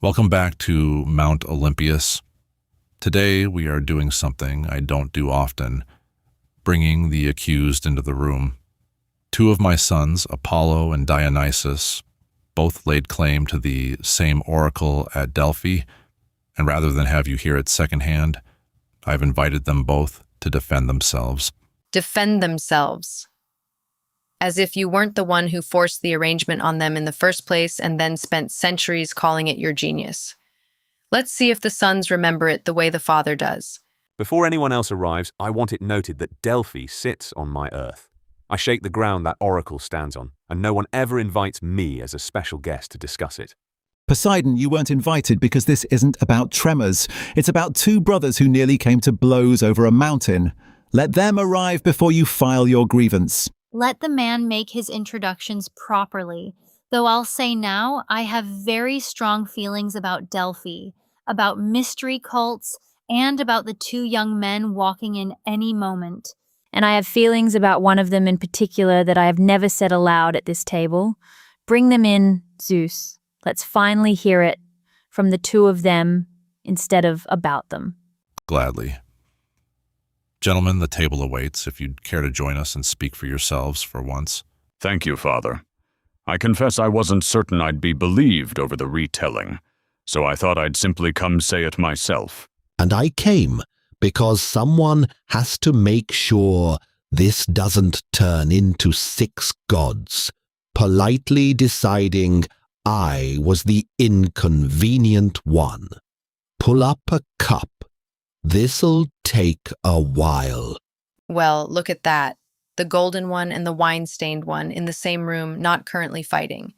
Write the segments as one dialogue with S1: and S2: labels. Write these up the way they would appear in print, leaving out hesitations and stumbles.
S1: Welcome back to Mount Olympus. Today we are doing something I don't do often, bringing the accused into the room. Two of my sons, Apollo and Dionysus, both laid claim to the same oracle at Delphi, and rather than have you hear it secondhand, I've invited them both to defend themselves.
S2: Defend themselves. As if you weren't the one who forced the arrangement on them in the first place and then spent centuries calling it your genius. Let's see if the sons remember it the way the father does.
S3: Before anyone else arrives, I want it noted that Delphi sits on my earth. I shake the ground that oracle stands on, and no one ever invites me as a special guest to discuss it.
S4: Poseidon, you weren't invited because this isn't about tremors. It's about two brothers who nearly came to blows over a mountain. Let them arrive before you file your grievance.
S5: Let the man make his introductions properly, though I'll say now I have very strong feelings about Delphi, about mystery cults, and about the two young men walking in any moment.
S6: And I have feelings about one of them in particular that I have never said aloud at this table. Bring them in, Zeus. Let's finally hear it from the two of them instead of about them.
S1: Gladly. Gentlemen, the table awaits if you'd care to join us and speak for yourselves for once.
S7: Thank you, Father. I confess I wasn't certain I'd be believed over the retelling, so I thought I'd simply come say it myself.
S8: And I came because someone has to make sure this doesn't turn into 6 gods, politely deciding I was the inconvenient one. Pull up a cup. This'll take a while.
S2: Well, look at that. The golden one and the wine-stained one in the same room, not currently fighting.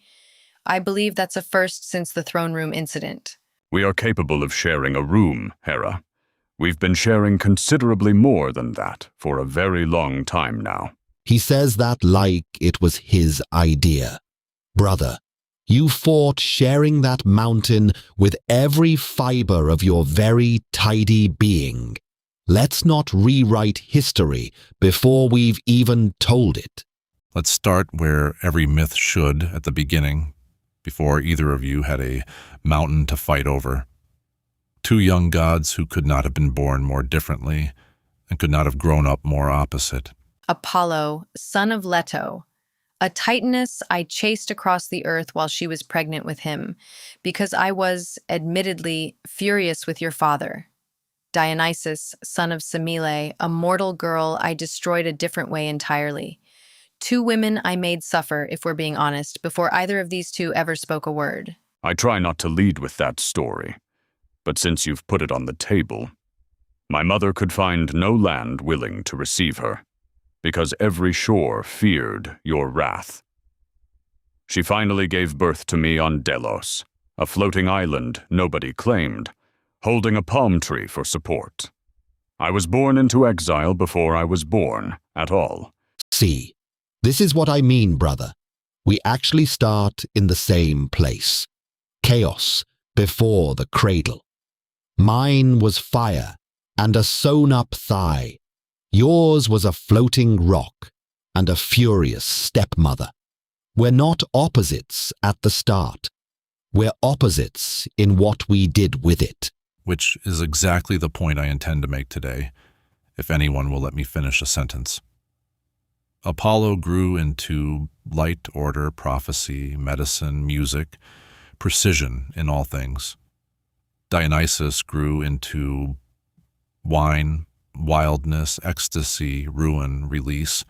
S2: I believe that's a first since the throne room incident.
S7: We are capable of sharing a room, Hera. We've been sharing considerably more than that for a very long time now.
S8: He says that like it was his idea. Brother, you fought sharing that mountain with every fiber of your very tidy being. Let's not rewrite history before we've even told it.
S1: Let's start where every myth should at the beginning, before either of you had a mountain to fight over. Two young gods who could not have been born more differently and could not have grown up more opposite.
S2: Apollo, son of Leto, a titaness I chased across the earth while she was pregnant with him, because I was, admittedly, furious with your father. Dionysus, son of Semele, a mortal girl I destroyed a different way entirely. Two women I made suffer, if we're being honest, before either of these two ever spoke a word.
S7: I try not to lead with that story, but since you've put it on the table, my mother could find no land willing to receive her, because every shore feared your wrath. She finally gave birth to me on Delos, a floating island nobody claimed, holding a palm tree for support. I was born into exile before I was born at all.
S8: See, this is what I mean, brother. We actually start in the same place. Chaos before the cradle. Mine was fire and a sewn-up thigh. Yours was a floating rock and a furious stepmother. We're not opposites at the start. We're opposites in what we did with it.
S1: Which is exactly the point I intend to make today, if anyone will let me finish a sentence. Apollo grew into light, order, prophecy, medicine, music, precision in all things. Dionysus grew into wine, wildness, ecstasy, ruin, release,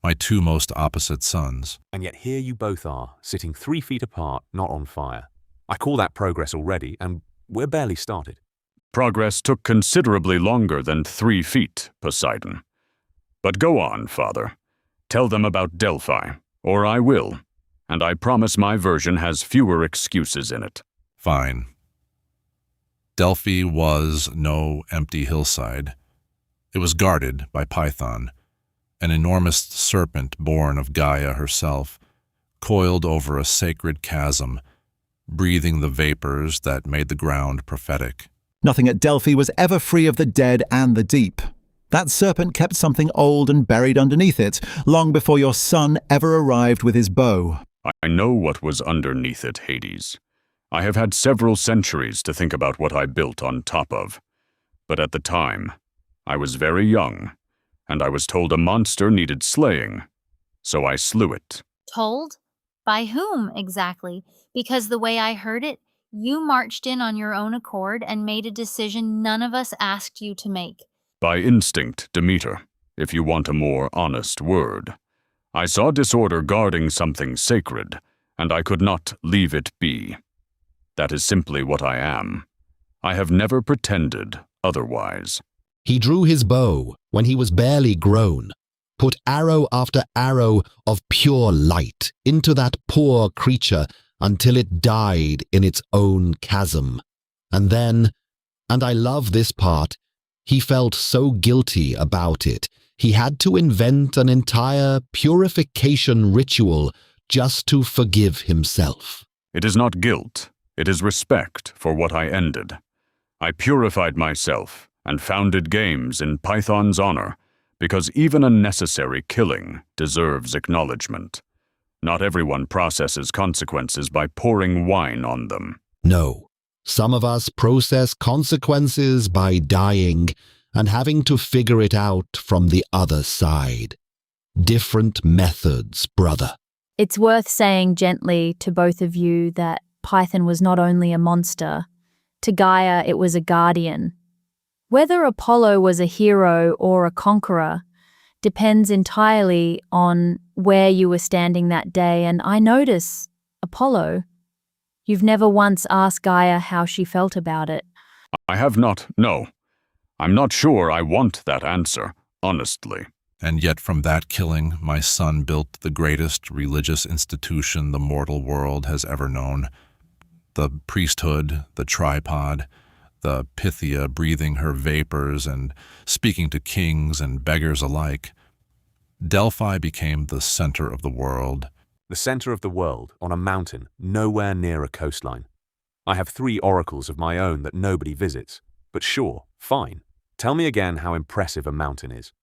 S1: my two most opposite sons.
S3: And yet here you both are, sitting 3 feet apart, not on fire. I call that progress already, and we're barely started.
S7: Progress took considerably longer than 3 feet, Poseidon. But go on, Father. Tell them about Delphi, or I will, and I promise my version has fewer excuses in it.
S1: Fine. Delphi was no empty hillside. It was guarded by Python, an enormous serpent born of Gaia herself, coiled over a sacred chasm, breathing the vapors that made the ground prophetic.
S4: Nothing at Delphi was ever free of the dead and the deep. That serpent kept something old and buried underneath it, long before your son ever arrived with his bow.
S7: I know what was underneath it, Hades. I have had several centuries to think about what I built on top of. But at the time, I was very young, and I was told a monster needed slaying, so I slew it.
S5: Told? By whom, exactly? Because the way I heard it, you marched in on your own accord and made a decision none of us asked you to make.
S7: By instinct, Demeter, if you want a more honest word. I saw disorder guarding something sacred, and I could not leave it be. That is simply what I am. I have never pretended otherwise.
S8: He drew his bow when he was barely grown, put arrow after arrow of pure light into that poor creature until it died in its own chasm. And then, and I love this part, he felt so guilty about it, he had to invent an entire purification ritual just to forgive himself.
S7: It is not guilt, it is respect for what I ended. I purified myself and founded games in Python's honor, because even a necessary killing deserves acknowledgement. Not everyone processes consequences by pouring wine on them.
S8: No, some of us process consequences by dying and having to figure it out from the other side. Different methods, brother.
S6: It's worth saying gently to both of you that Python was not only a monster. To Gaia, it was a guardian. Whether Apollo was a hero or a conqueror depends entirely on where you were standing that day, and I notice, Apollo, you've never once asked Gaia how she felt about it.
S7: I have not, no. I'm not sure I want that answer, honestly.
S1: And yet from that killing, my son built the greatest religious institution the mortal world has ever known. The priesthood, the tripod, the Pythia breathing her vapors and speaking to kings and beggars alike. Delphi became the center of the world.
S3: The center of the world, on a mountain, nowhere near a coastline. I have 3 oracles of my own that nobody visits. But sure, fine. Tell me again how impressive a mountain is.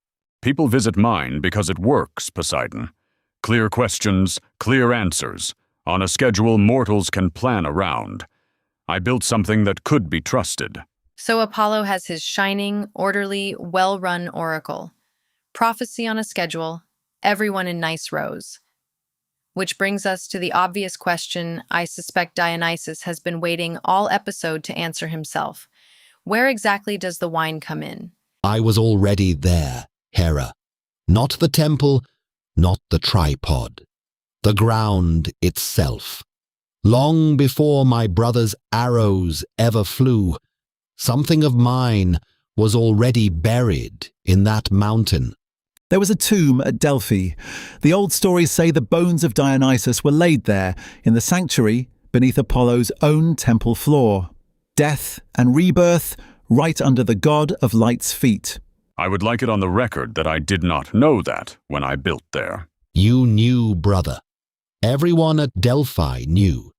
S7: People visit mine because it works, Poseidon. Clear questions, clear answers. On a schedule mortals can plan around. I built something that could be trusted.
S2: So Apollo has his shining, orderly, well-run oracle. Prophecy on a schedule, everyone in nice rows. Which brings us to the obvious question I suspect Dionysus has been waiting all episode to answer himself. Where exactly does the wine come in?
S8: I was already there, Hera. Not the temple, not the tripod. The ground itself. Long before my brother's arrows ever flew, something of mine was already buried in that mountain.
S4: There was a tomb at Delphi. The old stories say the bones of Dionysus were laid there in the sanctuary beneath Apollo's own temple floor. Death and rebirth right under the god of light's feet.
S7: I would like it on the record that I did not know that when I built there.
S8: You knew, brother. Everyone at Delphi knew.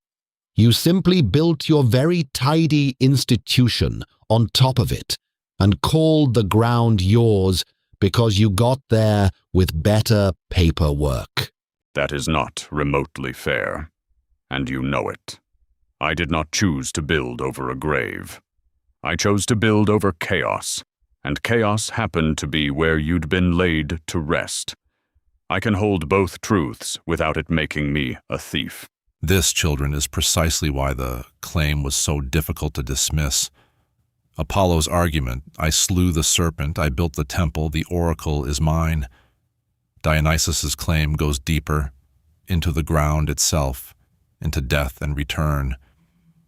S8: You simply built your very tidy institution on top of it and called the ground yours because you got there with better paperwork.
S7: That is not remotely fair, and you know it. I did not choose to build over a grave. I chose to build over chaos, and chaos happened to be where you'd been laid to rest. I can hold both truths without it making me a thief.
S1: This, children, is precisely why the claim was so difficult to dismiss. Apollo's argument, I slew the serpent, I built the temple, the oracle is mine. Dionysus's claim goes deeper, into the ground itself, into death and return.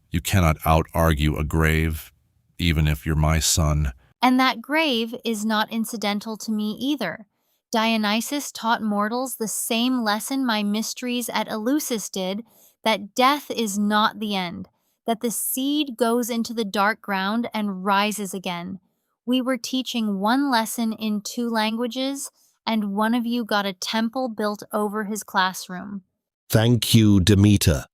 S1: You cannot out-argue a grave, even if you're my son.
S5: And that grave is not incidental to me either. Dionysus taught mortals the same lesson my mysteries at Eleusis did, that death is not the end, that the seed goes into the dark ground and rises again. We were teaching one lesson in 2 languages, and one of you got a temple built over his classroom.
S8: Thank you, Demeter.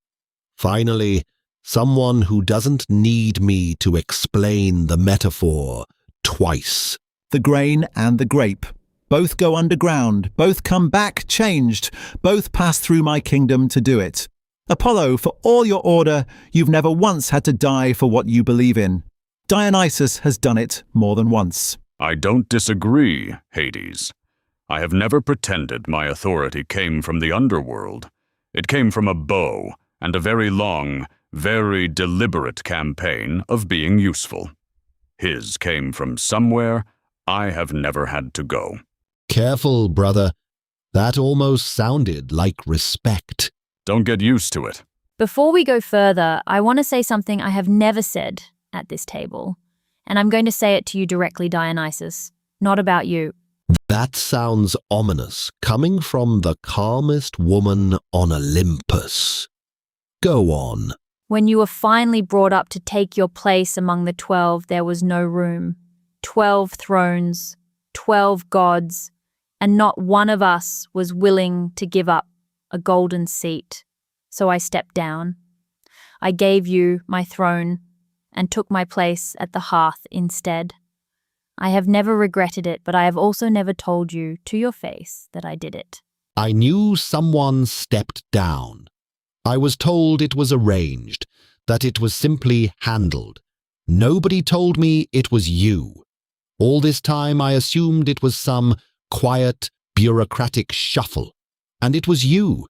S8: Finally, someone who doesn't need me to explain the metaphor twice.
S4: The grain and the grape. Both go underground, both come back changed, both pass through my kingdom to do it. Apollo, for all your order, you've never once had to die for what you believe in. Dionysus has done it more than once.
S7: I don't disagree, Hades. I have never pretended my authority came from the underworld. It came from a bow and a very long, very deliberate campaign of being useful. His came from somewhere I have never had to go.
S8: Careful, brother. That almost sounded like respect.
S7: Don't get used to it.
S6: Before we go further, I want to say something I have never said at this table. And I'm going to say it to you directly, Dionysus, not about you.
S8: That sounds ominous, coming from the calmest woman on Olympus. Go on.
S6: When you were finally brought up to take your place among the 12, there was no room. 12 thrones, 12 gods, and not one of us was willing to give up a golden seat. So I stepped down. I gave you my throne and took my place at the hearth instead. I have never regretted it, but I have also never told you to your face that I did it.
S8: I knew someone stepped down. I was told it was arranged, that it was simply handled. Nobody told me it was you. All this time I assumed it was some quiet, bureaucratic shuffle. And it was you,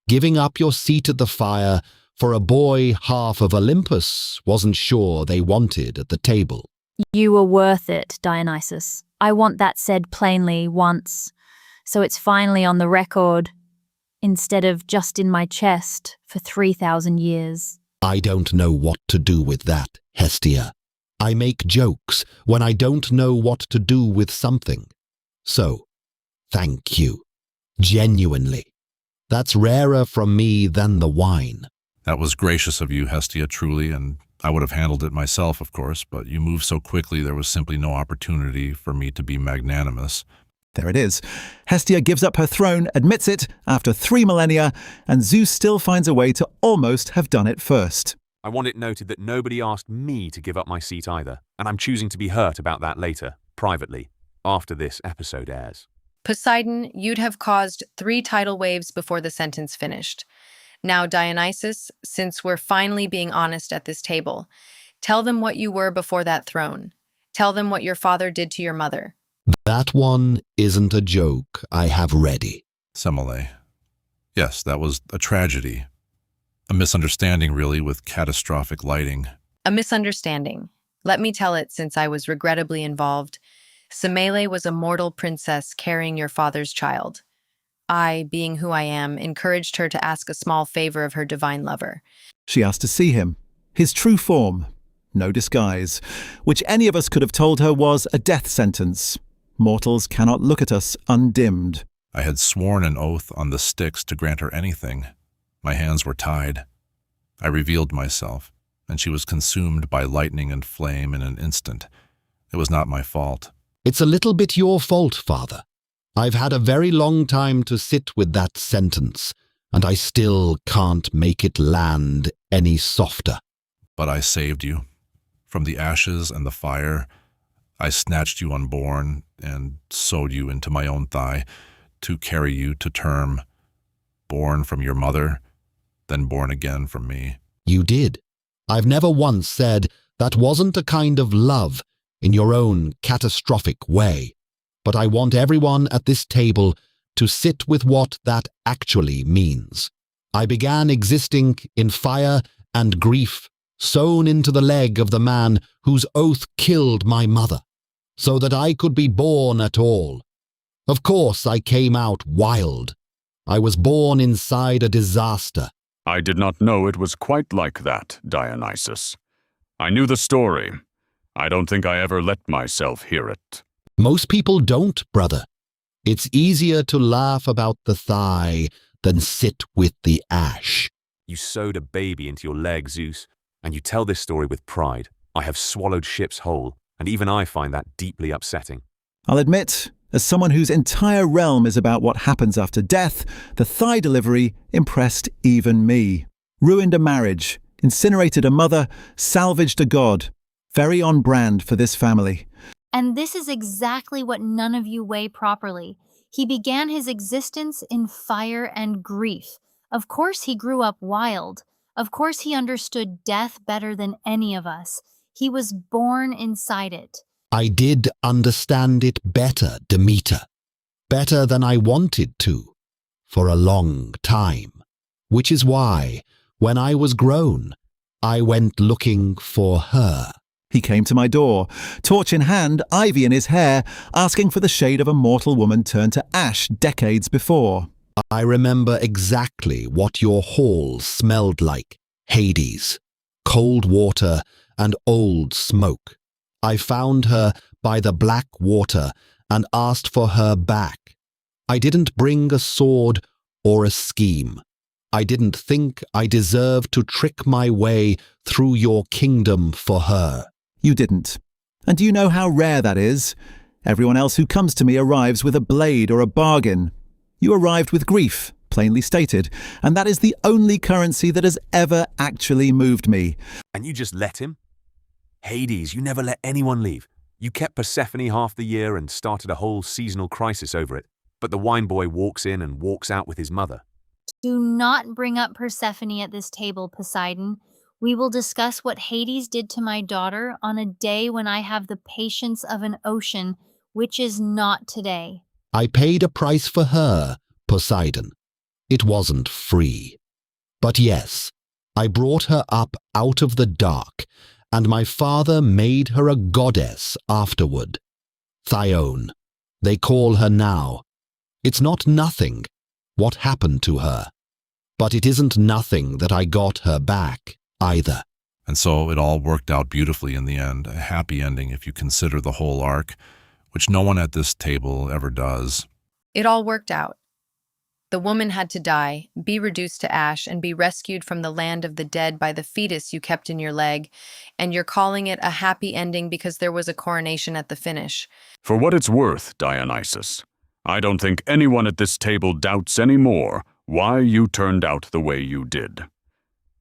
S8: giving up your seat at the fire for a boy half of Olympus wasn't sure they wanted at the table.
S6: You were worth it, Dionysus. I want that said plainly once, so it's finally on the record, instead of just in my chest for 3,000 years.
S8: I don't know what to do with that, Hestia. I make jokes when I don't know what to do with something. So, thank you. Genuinely. That's rarer from me than the wine.
S1: That was gracious of you, Hestia, truly, and I would have handled it myself, of course, but you moved so quickly there was simply no opportunity for me to be magnanimous.
S4: There it is. Hestia gives up her throne, admits it, after 3 millennia, and Zeus still finds a way to almost have done it first.
S3: I want it noted that nobody asked me to give up my seat either, and I'm choosing to be hurt about that later, privately, after this episode airs.
S2: Poseidon, you'd have caused 3 tidal waves before the sentence finished. Now, Dionysus, since we're finally being honest at this table, tell them what you were before that throne. Tell them what your father did to your mother.
S8: That one isn't a joke I have ready.
S1: Semele. Yes, that was a tragedy. A misunderstanding, really, with catastrophic lighting.
S2: A misunderstanding. Let me tell it since I was regrettably involved. Semele was a mortal princess carrying your father's child. I, being who I am, encouraged her to ask a small favor of her divine lover.
S4: She asked to see him, his true form, no disguise, which any of us could have told her was a death sentence. Mortals cannot look at us undimmed.
S1: I had sworn an oath on the Styx to grant her anything. My hands were tied. I revealed myself, and she was consumed by lightning and flame in an instant. It was not my fault.
S8: It's a little bit your fault, Father. I've had a very long time to sit with that sentence, and I still can't make it land any softer.
S1: But I saved you. From the ashes and the fire, I snatched you unborn and sewed you into my own thigh to carry you to term, born from your mother, then born again from me.
S8: You did. I've never once said that wasn't a kind of love in your own catastrophic way. But I want everyone at this table to sit with what that actually means. I began existing in fire and grief, sewn into the leg of the man whose oath killed my mother, so that I could be born at all. Of course, I came out wild. I was born inside a disaster.
S7: I did not know it was quite like that, Dionysus. I knew the story. I don't think I ever let myself hear it.
S8: Most people don't, brother. It's easier to laugh about the thigh than sit with the ash.
S3: You sewed a baby into your leg, Zeus, and you tell this story with pride. I have swallowed ships whole, and even I find that deeply upsetting.
S4: I'll admit, as someone whose entire realm is about what happens after death, the thigh delivery impressed even me. Ruined a marriage, incinerated a mother, salvaged a god. Very on brand for this family.
S5: And this is exactly what none of you weigh properly. He began his existence in fire and grief, Of course he grew up wild. Of course he understood death better than any of us. He was born inside it.
S8: I did understand it better, Demeter. Better than I wanted to, for a long time. Which is why, when I was grown, I went looking for her.
S4: He came to my door, torch in hand, ivy in his hair, asking for the shade of a mortal woman turned to ash decades before.
S8: I remember exactly what your hall smelled like. Hades, cold water, and old smoke. I found her by the black water and asked for her back. I didn't bring a sword or a scheme. I didn't think I deserved to trick my way through your kingdom for her.
S4: You didn't. And do you know how rare that is? Everyone else who comes to me arrives with a blade or a bargain. You arrived with grief, plainly stated, and that is the only currency that has ever actually moved me.
S3: And you just let him? Hades, you never let anyone leave. You kept Persephone half the year and started a whole seasonal crisis over it. But the wine boy walks in and walks out with his mother.
S5: Do not bring up Persephone at this table, Poseidon. We will discuss what Hades did to my daughter on a day when I have the patience of an ocean, which is not today.
S8: I paid a price for her, Poseidon. It wasn't free. But yes, I brought her up out of the dark, and my father made her a goddess afterward. Thyone, they call her now. It's not nothing what happened to her, but it isn't nothing that I got her back either.
S1: And so it all worked out beautifully in the end, a happy ending if you consider the whole arc, which no one at this table ever does.
S2: It all worked out. The woman had to die, be reduced to ash, and be rescued from the land of the dead by the fetus you kept in your leg, and you're calling it a happy ending because there was a coronation at the finish.
S7: For what it's worth, Dionysus, I don't think anyone at this table doubts anymore why you turned out the way you did.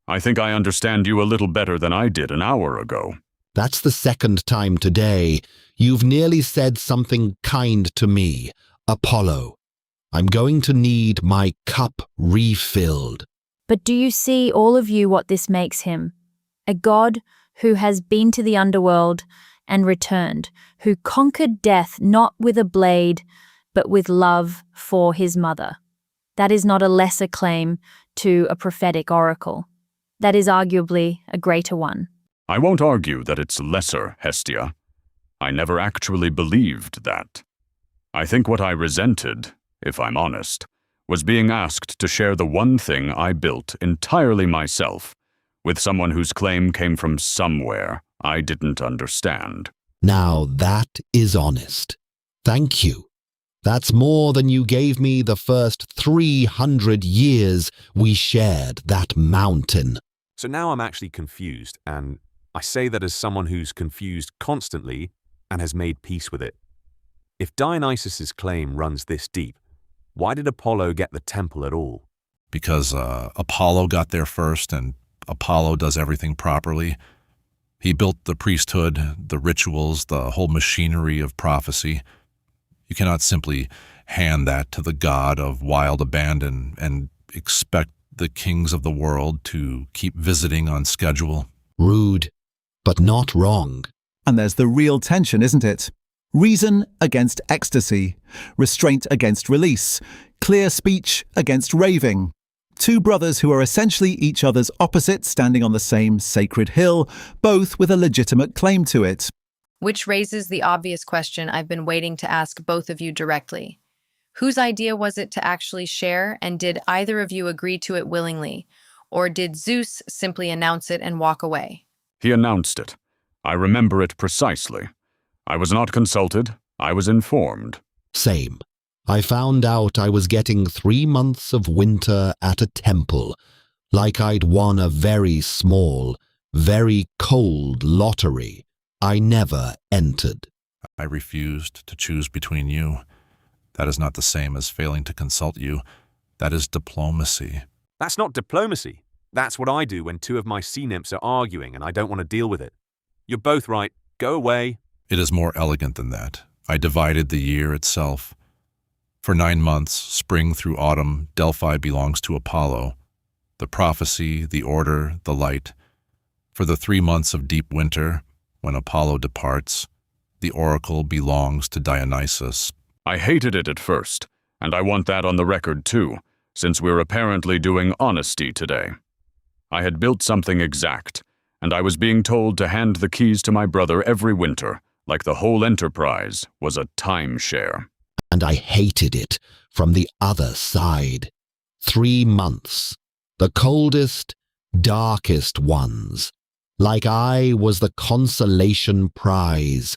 S7: I think I understand you a little better than I did an hour ago.
S8: That's the second time today you've nearly said something kind to me, Apollo. I'm going to need my cup refilled.
S6: But do you see, all of you, what this makes him? A god who has been to the underworld and returned, who conquered death not with a blade, but with love for his mother. That is not a lesser claim to a prophetic oracle. That is arguably a greater one.
S7: I won't argue that it's lesser, Hestia. I never actually believed that. I think what I resented, if I'm honest, was being asked to share the one thing I built entirely myself with someone whose claim came from somewhere I didn't understand.
S8: Now that is honest. Thank you. That's more than you gave me the first 300 years we shared that mountain.
S3: So now I'm actually confused, and I say that as someone who's confused constantly and has made peace with it. If Dionysus's claim runs this deep, why did Apollo get the temple at all?
S1: Because Apollo got there first, and Apollo does everything properly. He built the priesthood, the rituals, the whole machinery of prophecy. You cannot simply hand that to the god of wild abandon and expect the kings of the world to keep visiting on schedule.
S8: Rude, but not wrong.
S4: And there's the real tension, isn't it? Reason against ecstasy, restraint against release, clear speech against raving. Two brothers who are essentially each other's opposites standing on the same sacred hill, both with a legitimate claim to it.
S2: Which raises the obvious question I've been waiting to ask both of you directly. Whose idea was it to actually share, and did either of you agree to it willingly? Or did Zeus simply announce it and walk away?
S7: He announced it. I remember it precisely. I was not consulted. I was informed.
S8: Same. I found out I was getting 3 months of winter at a temple, like I'd won a very small, very cold lottery I never entered.
S1: I refused to choose between you. That is not the same as failing to consult you. That is diplomacy.
S3: That's not diplomacy. That's what I do when two of my sea nymphs are arguing and I don't want to deal with it. You're both right. Go away.
S1: It is more elegant than that. I divided the year itself. For 9 months, spring through autumn, Delphi belongs to Apollo. the prophecy, the order, the light. For the 3 months of deep winter, when Apollo departs, the oracle belongs to Dionysus.
S7: I hated it at first, and I want that on the record too, since we're apparently doing honesty today. I had built something exact, and I was being told to hand the keys to my brother every winter, like the whole enterprise was a timeshare.
S8: And I hated it from the other side. 3 months, the coldest, darkest ones, like I was the consolation prize,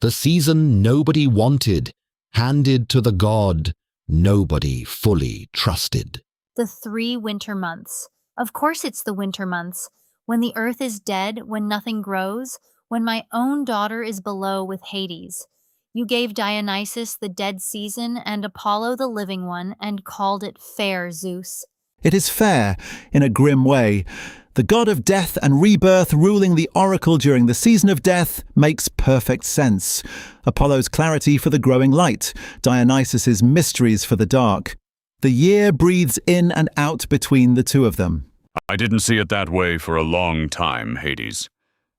S8: the season nobody wanted, handed to the god nobody fully trusted.
S5: The 3 winter months. Of course it's the winter months, when the earth is dead, when nothing grows, when my own daughter is below with Hades. You gave Dionysus the dead season and Apollo the living one, and called it fair, Zeus.
S4: It is fair, in a grim way. The god of death and rebirth ruling the oracle during the season of death makes perfect sense. Apollo's clarity for the growing light, Dionysus's mysteries for the dark. The year breathes in and out between the two of them.
S7: I didn't see it that way for a long time, Hades.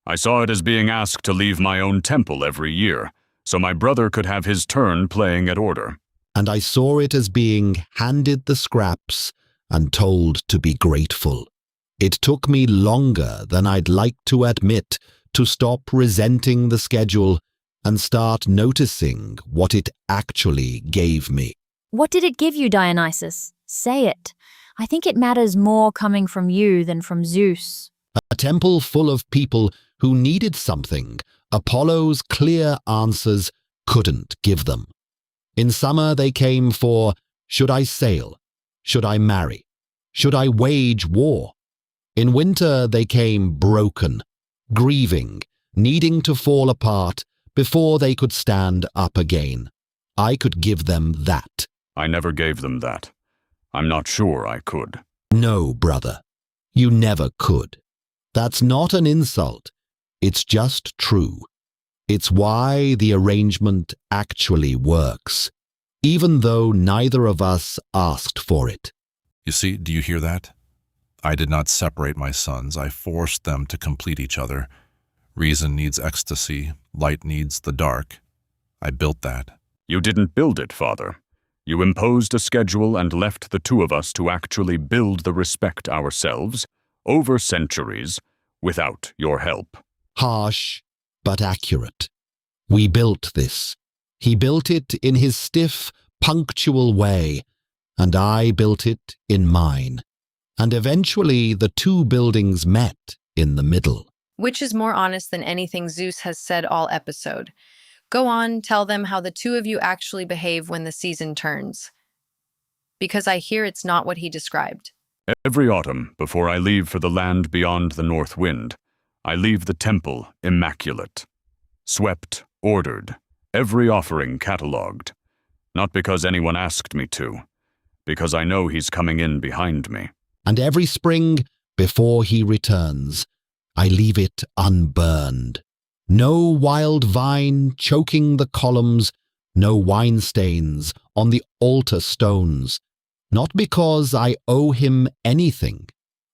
S7: I saw it as being asked to leave my own temple every year, so my brother could have his turn playing at order.
S8: And I saw it as being handed the scraps and told to be grateful. It took me longer than I'd like to admit to stop resenting the schedule and start noticing what it actually gave me.
S6: What did it give you, Dionysus? Say it. I think it matters more coming from you than from Zeus.
S8: A temple full of people who needed something Apollo's clear answers couldn't give them. In summer they came for, should I sail? Should I marry? Should I wage war? In winter they came broken, grieving, needing to fall apart before they could stand up again. I could give them that.
S7: I never gave them that. I'm not sure I could.
S8: No, brother, you never could. That's not an insult. It's just true. It's why the arrangement actually works, even though neither of us asked for it.
S1: You see, do you hear that? I did not separate my sons. I forced them to complete each other. Reason needs ecstasy. Light needs the dark. I built that.
S7: You didn't build it, Father. You imposed a schedule and left the two of us to actually build the respect ourselves, over centuries, without your help.
S8: Harsh, but accurate. We built this. He built it in his stiff, punctual way, and I built it in mine. And eventually the two buildings met in the middle.
S2: Which is more honest than anything Zeus has said all episode. Go on, tell them how the two of you actually behave when the season turns. Because I hear it's not what he described.
S7: Every autumn, before I leave for the land beyond the north wind, I leave the temple immaculate. Swept, ordered, every offering catalogued. Not because anyone asked me to, because I know he's coming in behind me.
S8: And every spring, before he returns, I leave it unburned. No wild vine choking the columns, no wine stains on the altar stones. Not because I owe him anything,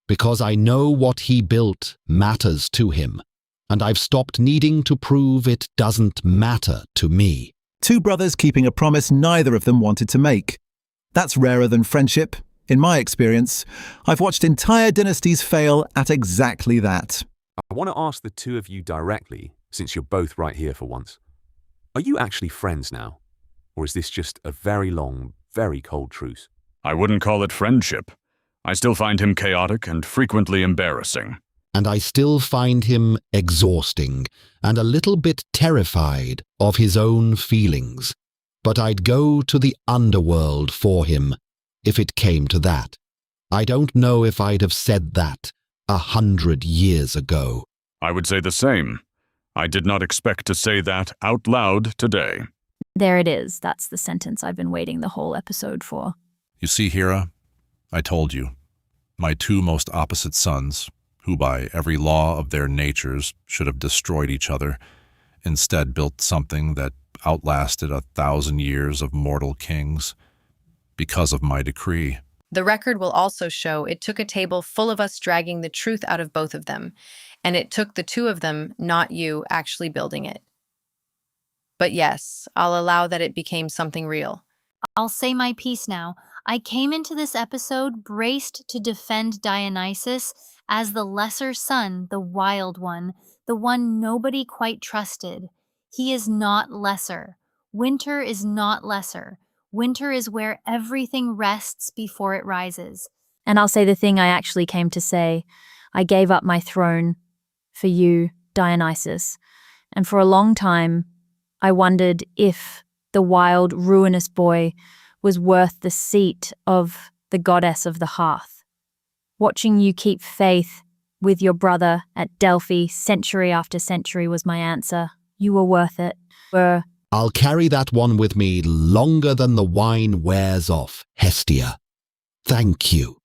S8: because I know what he built matters to him, and I've stopped needing to prove it doesn't matter to me.
S4: Two brothers keeping a promise neither of them wanted to make. That's rarer than friendship. In my experience, I've watched entire dynasties fail at exactly that.
S3: I want to ask the two of you directly, since you're both right here for once. Are you actually friends now? Or is this just a very long, very cold truce?
S7: I wouldn't call it friendship. I still find him chaotic and frequently embarrassing.
S8: And I still find him exhausting and a little bit terrified of his own feelings. But I'd go to the underworld for him, if it came to that. I don't know if I'd have said that 100 years ago.
S7: I would say the same. I did not expect to say that out loud today.
S6: There it is. That's the sentence I've been waiting the whole episode for.
S1: You see, Hera, I told you. My two most opposite sons, who by every law of their natures should have destroyed each other, instead built something that outlasted 1,000 years of mortal kings because of my decree.
S2: The record will also show it took a table full of us dragging the truth out of both of them, and it took the two of them, not you, actually building it. But yes, I'll allow that it became something real.
S5: I'll say my piece now. I came into this episode braced to defend Dionysus as the lesser son, the wild one, the one nobody quite trusted. He is not lesser. Winter is not lesser. Winter is where everything rests before it rises.
S6: And I'll say the thing I actually came to say. I gave up my throne for you, Dionysus. And for a long time, I wondered if the wild, ruinous boy was worth the seat of the goddess of the hearth. Watching you keep faith with your brother at Delphi century after century was my answer. You were worth it.
S8: I'll carry that one with me longer than the wine wears off, Hestia. Thank you.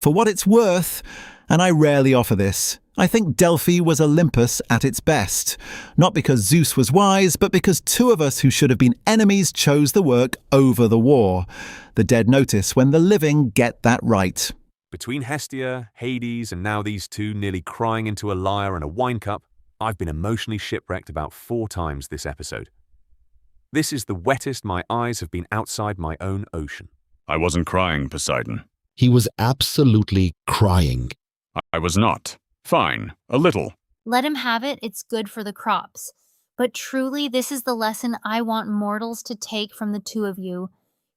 S4: For what it's worth, and I rarely offer this, I think Delphi was Olympus at its best. Not because Zeus was wise, but because two of us who should have been enemies chose the work over the war. The dead notice when the living get that right.
S3: Between Hestia, Hades, and now these two nearly crying into a lyre and a wine cup, I've been emotionally shipwrecked about 4 times this episode. This is the wettest my eyes have been outside my own ocean.
S7: I wasn't crying, Poseidon.
S8: He was absolutely crying.
S7: I was not. Fine, a little.
S5: Let him have it, it's good for the crops. But truly, this is the lesson I want mortals to take from the two of you.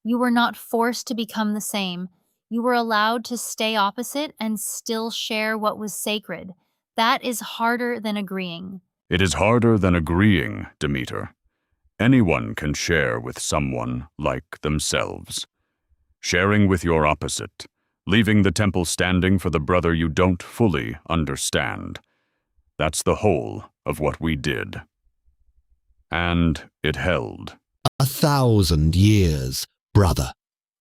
S5: You were not forced to become the same. You were allowed to stay opposite and still share what was sacred. That is harder than agreeing.
S7: It is harder than agreeing, Demeter. Anyone can share with someone like themselves. Sharing with your opposite, leaving the temple standing for the brother you don't fully understand. That's the whole of what we did. And it held.
S8: 1,000 years, brother.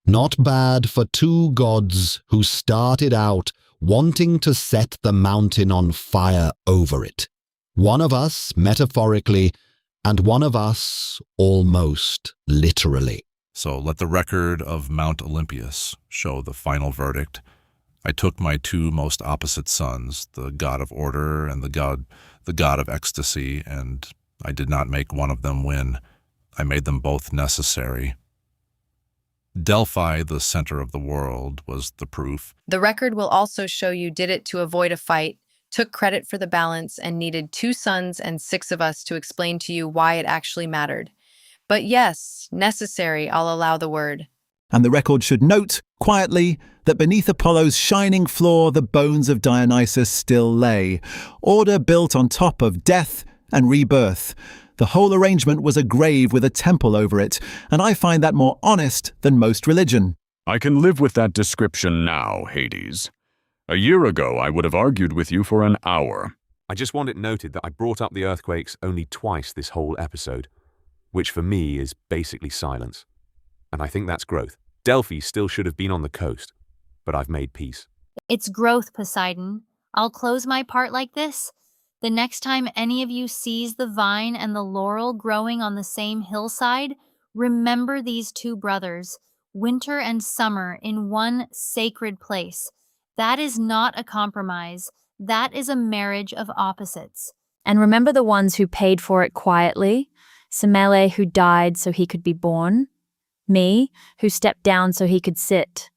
S8: Not bad for two gods who started out wanting to set the mountain on fire over it. One of us metaphorically, and one of us almost literally.
S1: So let the record of Mount Olympus show the final verdict. I took my two most opposite sons, the god of order and the god of ecstasy, and I did not make one of them win. I made them both necessary. Delphi, the center of the world, was the proof.
S2: The record will also show you did it to avoid a fight, took credit for the balance, and needed 2 sons and 6 of us to explain to you why it actually mattered. But yes, necessary, I'll allow the word.
S4: And the record should note, quietly, that beneath Apollo's shining floor the bones of Dionysus still lay, order built on top of death and rebirth. The whole arrangement was a grave with a temple over it, and I find that more honest than most religion.
S7: I can live with that description now, Hades. A year ago, I would have argued with you for an hour.
S3: I just want it noted that I brought up the earthquakes only twice this whole episode, which for me is basically silence. And I think that's growth. Delphi still should have been on the coast, but I've made peace.
S5: It's growth, Poseidon. I'll close my part like this. The next time any of you sees the vine and the laurel growing on the same hillside, remember these two brothers, winter and summer, in one sacred place. That is not a compromise. That is a marriage of opposites.
S6: And remember the ones who paid for it quietly? Semele, who died so he could be born. Me, who stepped down so he could sit.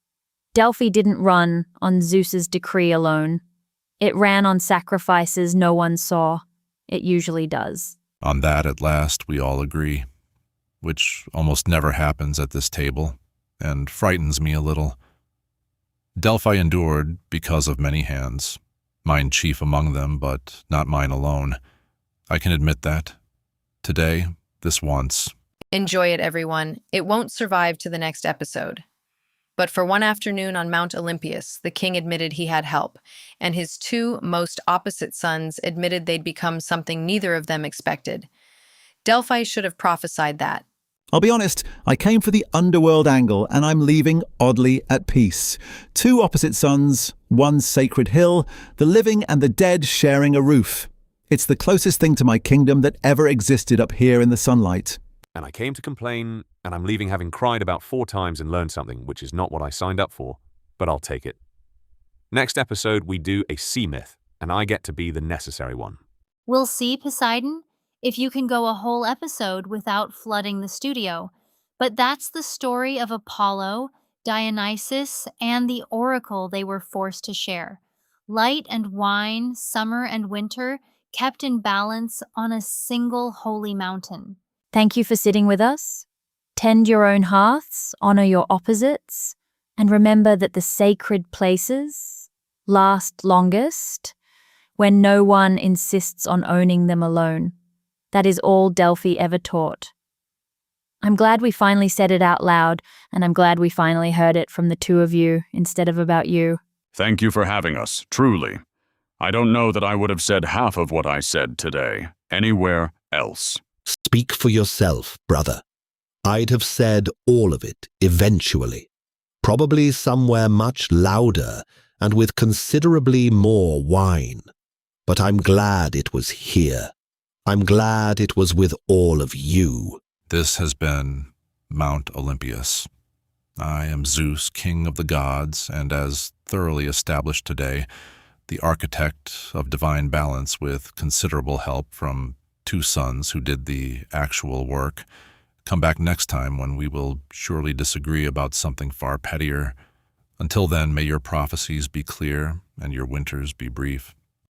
S6: Delphi didn't run on Zeus's decree alone. It ran on sacrifices no one saw. It usually does.
S1: On that, at last, we all agree, which almost never happens at this table, and frightens me a little. Delphi endured because of many hands, mine chief among them, but not mine alone. I can admit that. Today, this once.
S2: Enjoy it, everyone. It won't survive to the next episode. But for one afternoon on Mount Olympus, the king admitted he had help, and his 2 most opposite sons admitted they'd become something neither of them expected. Delphi should have prophesied that.
S4: I'll be honest, I came for the underworld angle, and I'm leaving oddly at peace. 2 opposite suns, 1 sacred hill, the living and the dead sharing a roof. It's the closest thing to my kingdom that ever existed up here in the sunlight.
S3: And I came to complain, and I'm leaving having cried about 4 times and learned something, which is not what I signed up for. but I'll take it. Next episode, we do a sea myth, and I get to be the necessary one.
S5: We'll see, Poseidon, if you can go a whole episode without flooding the studio. But that's the story of Apollo, Dionysus, and the oracle they were forced to share. Light and wine, summer and winter, kept in balance on a single holy mountain.
S6: Thank you for sitting with us. Tend your own hearths, honor your opposites, and remember that the sacred places last longest when no one insists on owning them alone. That is all Delphi ever taught. I'm glad we finally said it out loud, and I'm glad we finally heard it from the two of you instead of about you.
S7: Thank you for having us, truly. I don't know that I would have said half of what I said today anywhere else.
S8: Speak for yourself, brother. I'd have said all of it eventually, probably somewhere much louder and with considerably more wine. But I'm glad it was here. I'm glad it was with all of you.
S1: This has been Mount Olympus. I am Zeus, king of the gods, and as thoroughly established today, the architect of divine balance with considerable help from two sons who did the actual work. Come back next time when we will surely disagree about something far pettier. Until then, may your prophecies be clear and your winters be brief.